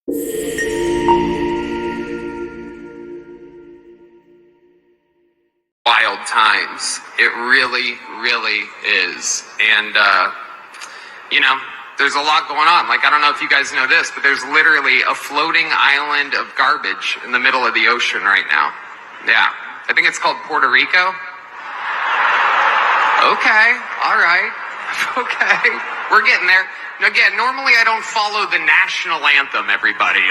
Wild times. It really, really is. And, there's a lot going on. Like, I don't know if you guys know this, but there's literally a floating island of garbage in the middle of the ocean right now. Yeah. I think it's called Puerto Rico. Okay. All right. Okay. We're getting there. Now, again, normally I don't follow the national anthem, everybody.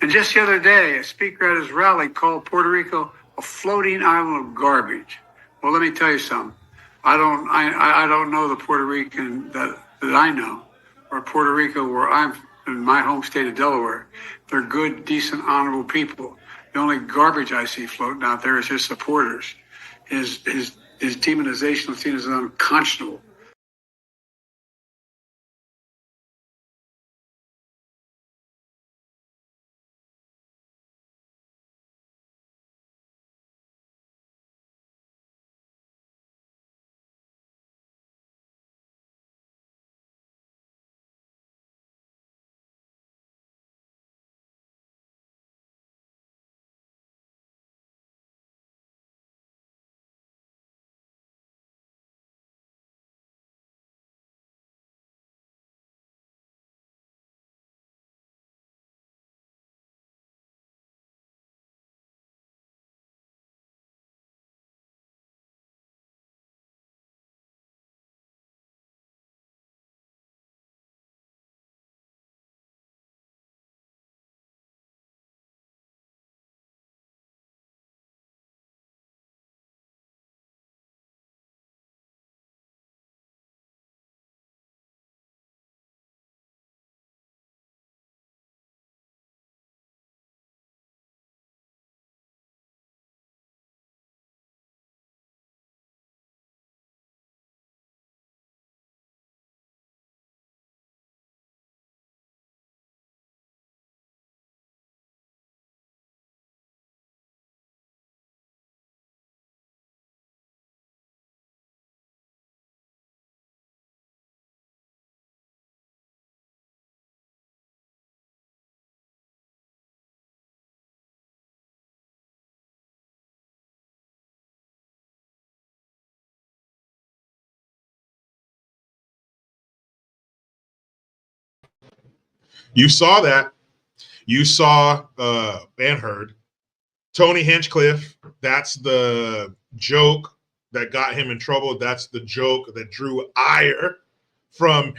And just the other day, a speaker at his rally called Puerto Rico a floating island of garbage. Well, let me tell you something. I don't know the Puerto Rican that I know, or Puerto Rico where I'm in my home state of Delaware. They're good, decent, honorable people. The only garbage I see floating out there is his supporters. His demonization of things is unconscionable. You saw that. You saw and heard Tony Hinchcliffe. That's the joke that got him in trouble. That's the joke that drew ire from,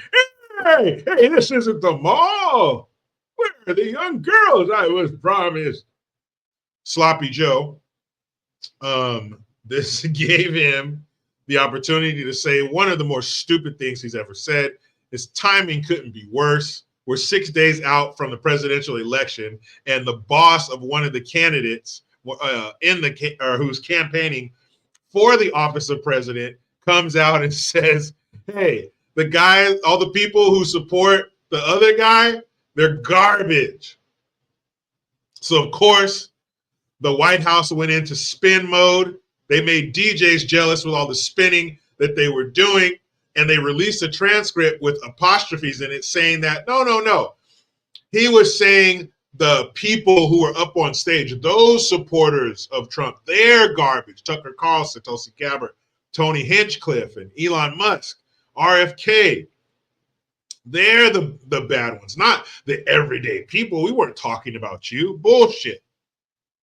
hey, this isn't the mall. Where are the young girls I was promised? Sloppy Joe. This gave him the opportunity to say one of the more stupid things he's ever said. His timing couldn't be worse. We're 6 days out from the presidential election, and the boss of one of the candidates who's campaigning for the office of president comes out and says, hey, the guys, all the people who support the other guy, they're garbage. So, of course, the White House went into spin mode. They made DJs jealous with all the spinning that they were doing. And they released a transcript with apostrophes in it saying that, no. He was saying the people who were up on stage, those supporters of Trump, they're garbage. Tucker Carlson, Tulsi Gabbard, Tony Hinchcliffe, and Elon Musk, RFK. They're the bad ones, not the everyday people. We weren't talking about you. Bullshit.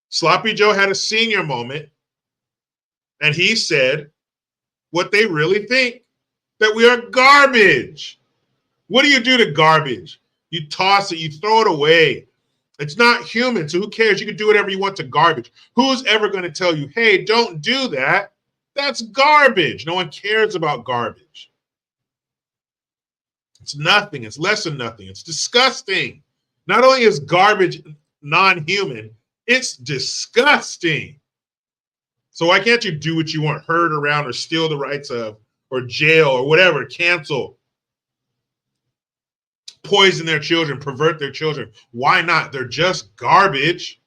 Sloppy Joe had a senior moment, and he said what they really think, that we are garbage. What do you do to garbage? You toss it, you throw it away. It's not human, so who cares? You can do whatever you want to garbage. Who's ever going to tell you, hey, don't do that? That's garbage. No one cares about garbage. It's nothing. It's less than nothing. It's disgusting. Not only is garbage non-human, it's disgusting. So why can't you do what you want, herd around or steal the rights of, or jail or whatever, cancel, poison their children, pervert their children? Why not? They're just garbage.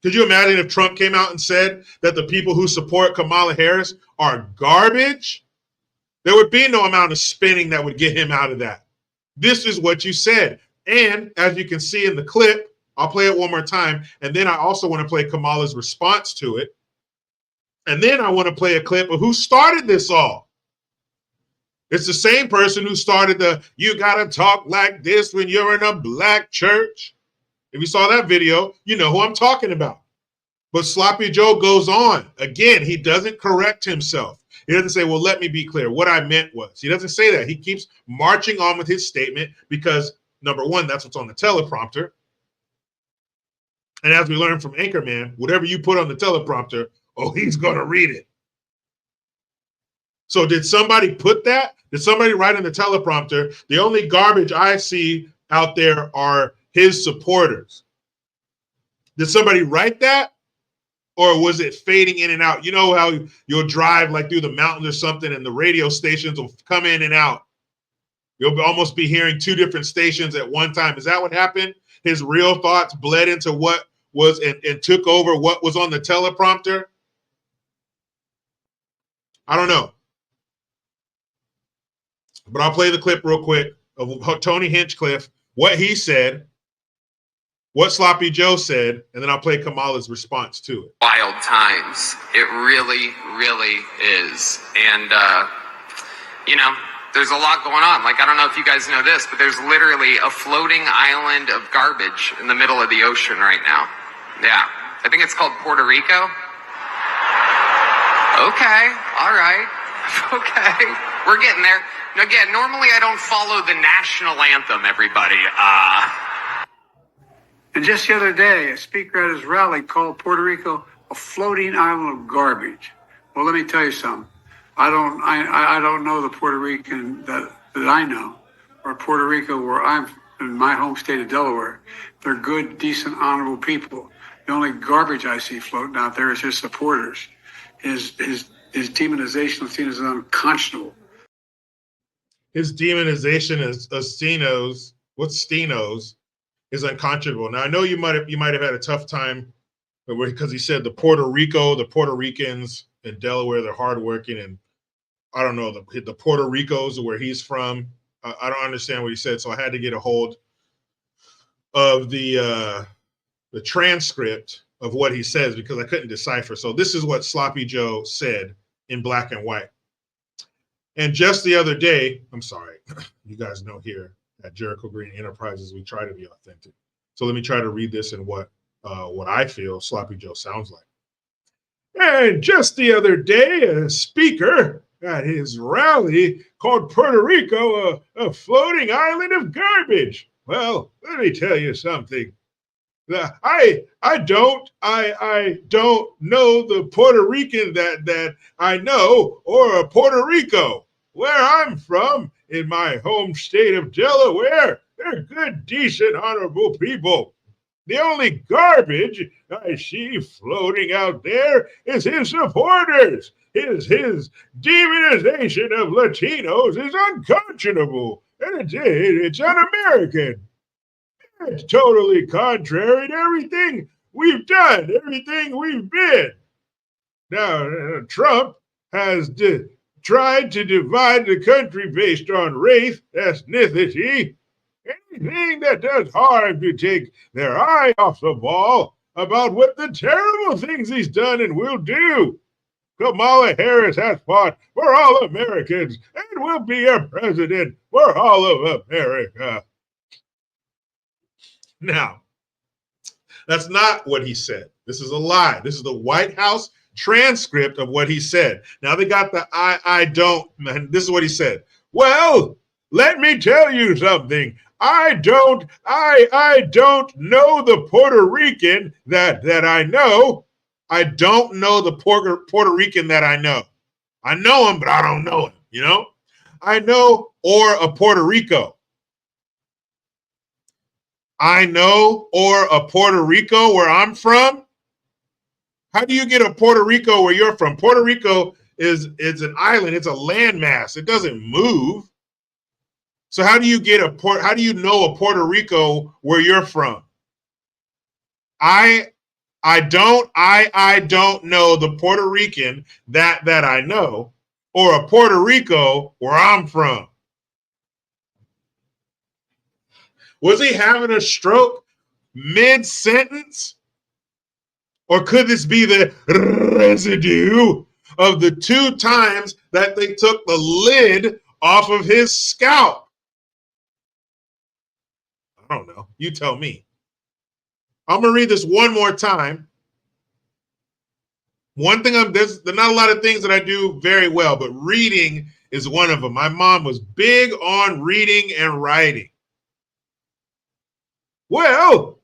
Could you imagine if Trump came out and said that the people who support Kamala Harris are garbage? There would be no amount of spinning that would get him out of that. This is what you said. And as you can see in the clip, I'll play it one more time. And then I also want to play Kamala's response to it. And then I want to play a clip of who started this all. It's the same person who started the "you gotta talk like this when you're in a black church." If you saw that video, you know who I'm talking about. But Sloppy Joe goes on. Again, he doesn't correct himself. He doesn't say, well, let me be clear. What I meant was. He doesn't say that. He keeps marching on with his statement because, number one, that's what's on the teleprompter. And as we learned from Anchorman, whatever you put on the teleprompter, oh, he's going to read it. So did somebody put that? Did somebody write in the teleprompter? The only garbage I see out there are his supporters. Did somebody write that? Or was it fading in and out? You know how you'll drive like through the mountains or something and the radio stations will come in and out. You'll almost be hearing two different stations at one time. Is that what happened? His real thoughts bled into what was and took over what was on the teleprompter? I don't know. But I'll play the clip real quick of Tony Hinchcliffe, what he said, what Sloppy Joe said, and then I'll play Kamala's response to it. Wild times. It really, really is. And, there's a lot going on. Like, I don't know if you guys know this, but there's literally a floating island of garbage in the middle of the ocean right now. Yeah. I think it's called Puerto Rico. Okay. All right. Okay. We're getting there. Again, normally I don't follow the national anthem, everybody. And just the other day, a speaker at his rally called Puerto Rico a floating island of garbage. Well, let me tell you something. I don't know the Puerto Rican that I know, or Puerto Rico where I'm in my home state of Delaware. They're good, decent, honorable people. The only garbage I see floating out there is his supporters. His demonization of Latinos is unconscionable. His demonization of Stenos, what's Stenos, is unconscionable. Now I know you might have had a tough time because he said the Puerto Ricans in Delaware, they're hardworking, and I don't know the Puerto Ricos where he's from. I don't understand what he said, so I had to get a hold of the transcript of what he says because I couldn't decipher. So this is what Sloppy Joe said in black and white. And just the other day, I'm sorry, you guys know here at Jericho Green Enterprises, we try to be authentic. So let me try to read this in what I feel Sloppy Joe sounds like. And just the other day, a speaker at his rally called Puerto Rico a floating island of garbage. Well, let me tell you something. I don't know the Puerto Rican that I know or a Puerto Rico. Where I'm from, in my home state of Delaware, they're good, decent, honorable people. The only garbage I see floating out there is his supporters. His demonization of Latinos is unconscionable, and it's un-American. It's totally contrary to everything we've done, everything we've been. Now, Trump has tried to divide the country based on race, ethnicity, anything that does harm to take their eye off the ball about what the terrible things he's done and will do. Kamala Harris has fought for all Americans and will be a president for all of America. Now, that's not what he said. This is a lie. This is the White House transcript of what he said. Now they got the I don't, this is what he said. Well, let me tell you something. I don't know the Puerto Rican that I know. I don't know the Puerto Rican that I know. I know him, but I don't know him, you know? I know or a Puerto Rico. I know or a Puerto Rico where I'm from. How do you get a Puerto Rico where you're from? Puerto Rico is an island. It's a landmass. It doesn't move. So how do you know a Puerto Rico where you're from? I don't know the Puerto Rican that I know or a Puerto Rico where I'm from. Was he having a stroke mid-sentence? Or could this be the residue of the 2 times that they took the lid off of his scalp? I don't know. You tell me. I'm going to read this one more time. One thing there's not a lot of things that I do very well, but reading is one of them. My mom was big on reading and writing. Well,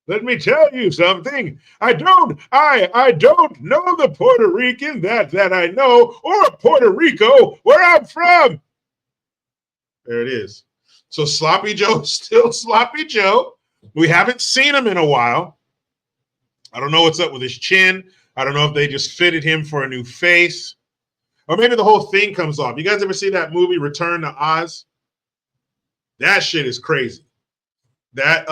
let me tell you something. I don't know the Puerto Rican that I know, or Puerto Rico, where I'm from. There it is. So Sloppy Joe, still Sloppy Joe. We haven't seen him in a while. I don't know what's up with his chin. I don't know if they just fitted him for a new face. Or maybe the whole thing comes off. You guys ever see that movie Return to Oz? That shit is crazy. That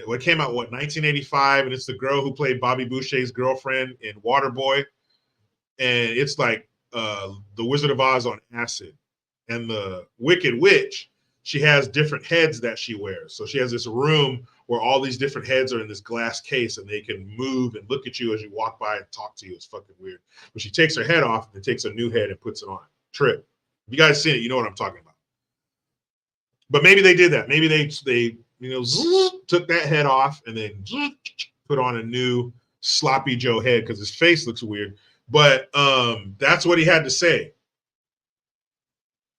what came out 1985, and it's the girl who played Bobby Boucher's girlfriend in Waterboy, and it's like the Wizard of Oz on acid. And the Wicked Witch, she has different heads that she wears. So she has this room where all these different heads are in this glass case, and they can move and look at you as you walk by and talk to you. It's fucking weird. But she takes her head off and takes a new head and puts it on. Trip. If you guys seen it, you know what I'm talking about. But maybe they did that. Maybe they took that head off and then put on a new Sloppy Joe head because his face looks weird. But that's what he had to say.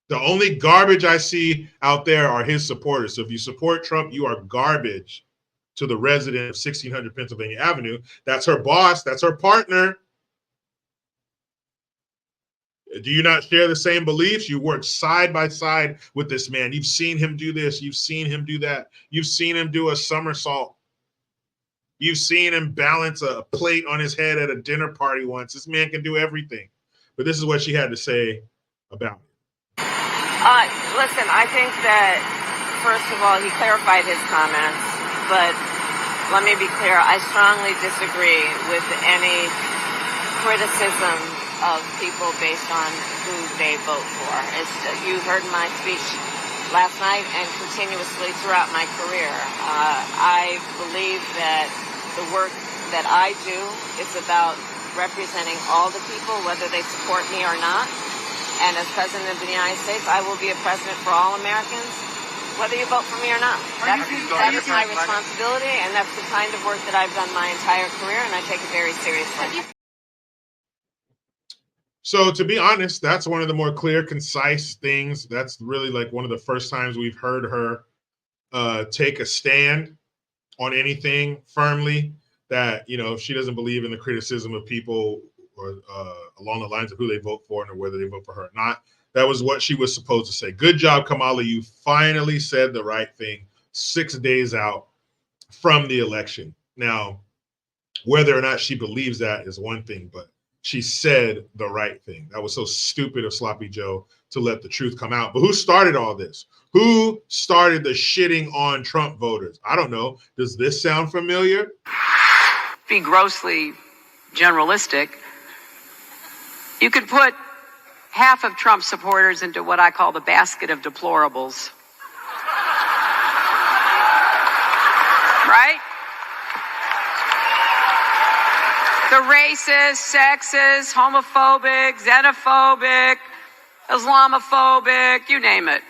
The only garbage I see out there are his supporters. So if you support Trump, you are garbage to the resident of 1600 Pennsylvania Avenue. That's her boss. That's her partner. Do you not share the same beliefs? You work side by side with this man. You've seen him do this. You've seen him do that. You've seen him do a somersault. You've seen him balance a plate on his head at a dinner party once. This man can do everything. But this is what she had to say about it. Listen, I think that, first of all, he clarified his comments, but let me be clear. I strongly disagree with any criticism of people based on who they vote for. You heard my speech last night and continuously throughout my career. I believe that the work that I do is about representing all the people, whether they support me or not. And as President of the United States, I will be a president for all Americans, whether you vote for me or not. That is my responsibility, and that's the kind of work that I've done my entire career, and I take it very seriously. So to be honest, that's one of the more clear, concise things. That's really like one of the first times we've heard her take a stand on anything firmly, that, you know, she doesn't believe in the criticism of people or along the lines of who they vote for and or whether they vote for her or not. That was what she was supposed to say. Good job, Kamala. You finally said the right thing 6 days out from the election. Now, whether or not she believes that is one thing, but she said the right thing. That was so stupid of Sloppy Joe to let the truth come out. But who started all this? Who started the shitting on Trump voters? I don't know. Does this sound familiar? Be grossly generalistic. You could put half of Trump supporters into what I call the basket of deplorables. Right? The racist, sexist, homophobic, xenophobic, Islamophobic, you name it.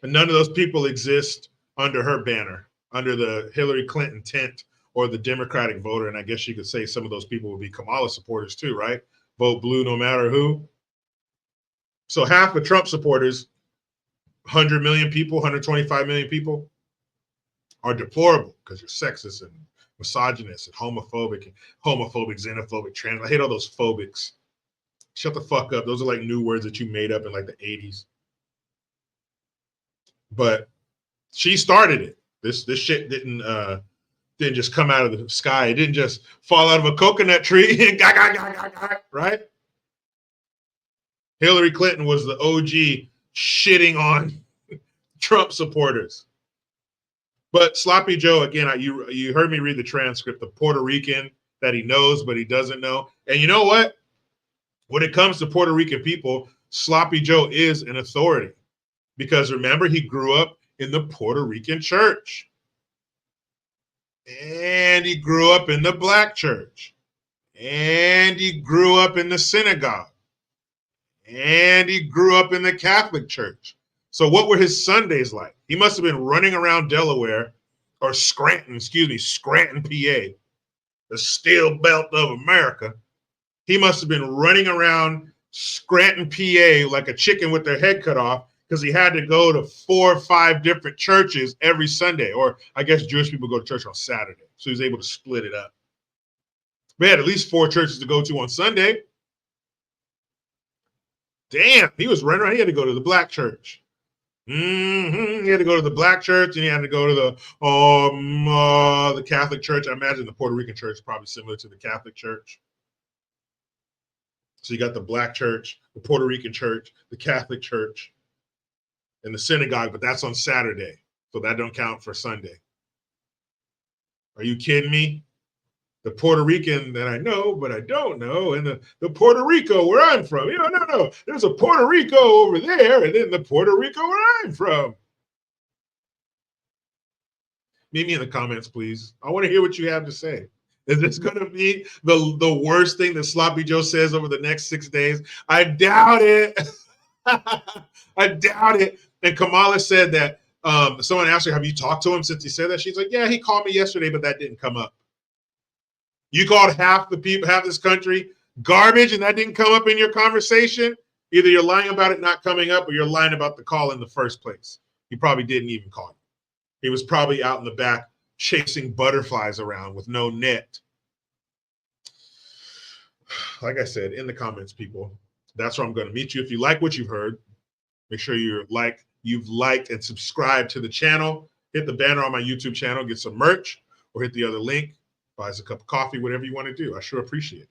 And none of those people exist under her banner, under the Hillary Clinton tent or the Democratic voter. And I guess you could say some of those people would be Kamala supporters too, right? Vote blue no matter who. So half of Trump supporters, 100 million people, 125 million people, are deplorable because you're sexist and misogynist and homophobic, xenophobic, trans. I hate all those phobics. Shut the fuck up. Those are like new words that you made up in like the 80s. But she started it. This shit didn't just come out of the sky. It didn't just fall out of a coconut tree and right? Hillary Clinton was the OG shitting on Trump supporters. But Sloppy Joe, again, you heard me read the transcript, the Puerto Rican that he knows, but he doesn't know. And you know what? When it comes to Puerto Rican people, Sloppy Joe is an authority. Because remember, he grew up in the Puerto Rican church. And he grew up in the black church. And he grew up in the synagogue. And he grew up in the Catholic church. So what were his Sundays like? He must have been running around Delaware or Scranton, Scranton, PA, the steel belt of America. He must have been running around Scranton, PA like a chicken with their head cut off because he had to go to 4 or 5 different churches every Sunday. Or I guess Jewish people go to church on Saturday. So he was able to split it up. We had at least 4 churches to go to on Sunday. Damn, he was running around. He had to go to the black church. He had to go to the black church, and he had to go to the Catholic church. I imagine the Puerto Rican church is probably similar to the Catholic church. So you got the black church, the Puerto Rican church, the Catholic church, and the synagogue, but that's on Saturday, so that don't count for Sunday. Are you kidding me? The Puerto Rican that I know, but I don't know, and the Puerto Rico where I'm from. No. There's a Puerto Rico over there, and then the Puerto Rico where I'm from. Meet me in the comments, please. I want to hear what you have to say. Is this going to be the worst thing that Sloppy Joe says over the next 6 days? I doubt it. I doubt it. And Kamala said that someone asked her, have you talked to him since he said that? She's like, yeah, he called me yesterday, but that didn't come up. You called half the people, half this country garbage, and that didn't come up in your conversation? Either you're lying about it not coming up or you're lying about the call in the first place. He probably didn't even call you. He was probably out in the back chasing butterflies around with no net. Like I said, in the comments, people, that's where I'm going to meet you. If you like what you've heard, make sure you've liked and subscribed to the channel. Hit the banner on my YouTube channel, get some merch, or hit the other link. Buy us a cup of coffee, whatever you want to do. I sure appreciate it.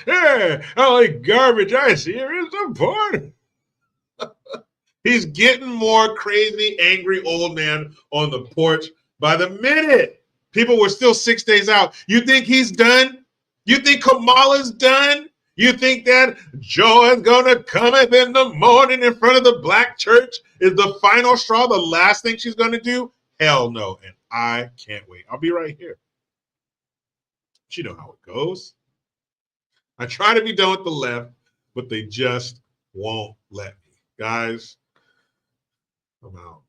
Hey, I like garbage. I see here is important. He's getting more crazy, angry old man on the porch by the minute. People were still 6 days out. You think he's done? You think Kamala's done? You think that Joe is going to come up in the morning in front of the black church is the final straw, the last thing she's going to do? Hell no, and I can't wait. I'll be right here. But you know how it goes. I try to be done with the left, but they just won't let me. Guys, I'm out.